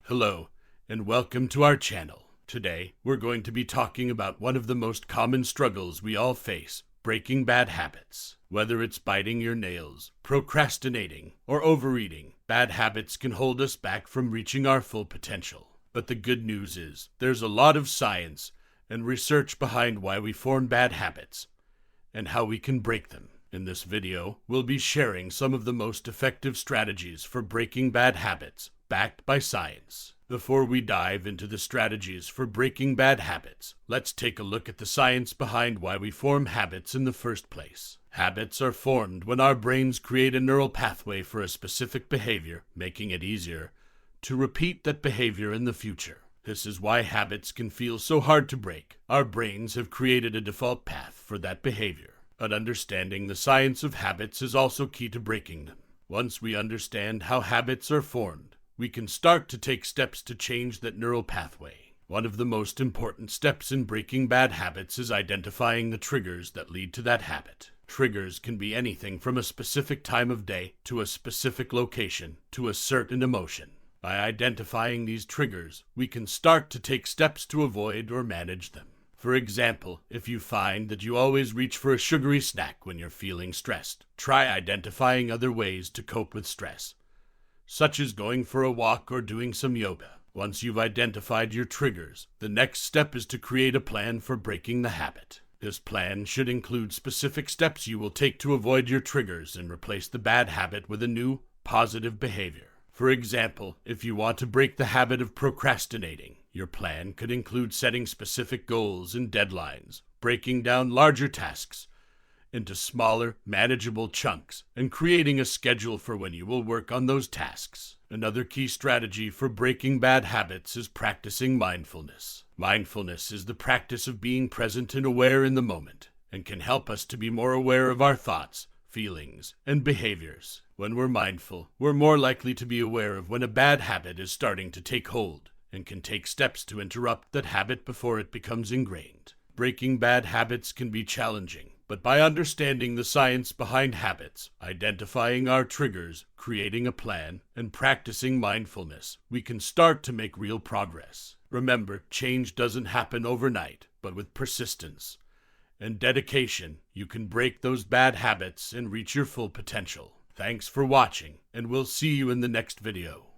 Hello, and welcome to our channel. Today, we're going to be talking about one of the most common struggles we all face, breaking bad habits. Whether it's biting your nails, procrastinating, or overeating, bad habits can hold us back from reaching our full potential. But the good news is, there's a lot of science and research behind why we form bad habits and how we can break them. In this video, we'll be sharing some of the most effective strategies for breaking bad habits, backed by science. Before we dive into the strategies for breaking bad habits, let's take a look at the science behind why we form habits in the first place. Habits are formed when our brains create a neural pathway for a specific behavior, making it easier to repeat that behavior in the future. This is why habits can feel so hard to break. Our brains have created a default path for that behavior. But understanding the science of habits is also key to breaking them. Once we understand how habits are formed, we can start to take steps to change that neural pathway. One of the most important steps in breaking bad habits is identifying the triggers that lead to that habit. Triggers can be anything from a specific time of day to a specific location to a certain emotion. By identifying these triggers, we can start to take steps to avoid or manage them. For example, if you find that you always reach for a sugary snack when you're feeling stressed, try identifying other ways to cope with stress, such as going for a walk or doing some yoga. Once you've identified your triggers, the next step is to create a plan for breaking the habit. This plan should include specific steps you will take to avoid your triggers and replace the bad habit with a new, positive behavior. For example, if you want to break the habit of procrastinating, your plan could include setting specific goals and deadlines, breaking down larger tasks into smaller, manageable chunks, and creating a schedule for when you will work on those tasks. Another key strategy for breaking bad habits is practicing mindfulness. Mindfulness is the practice of being present and aware in the moment, and can help us to be more aware of our thoughts, feelings, and behaviors. When we're mindful, we're more likely to be aware of when a bad habit is starting to take hold, and can take steps to interrupt that habit before it becomes ingrained. Breaking bad habits can be challenging, but by understanding the science behind habits, identifying our triggers, creating a plan, and practicing mindfulness, we can start to make real progress. Remember, change doesn't happen overnight, but with persistence and dedication, you can break those bad habits and reach your full potential. Thanks for watching, and we'll see you in the next video.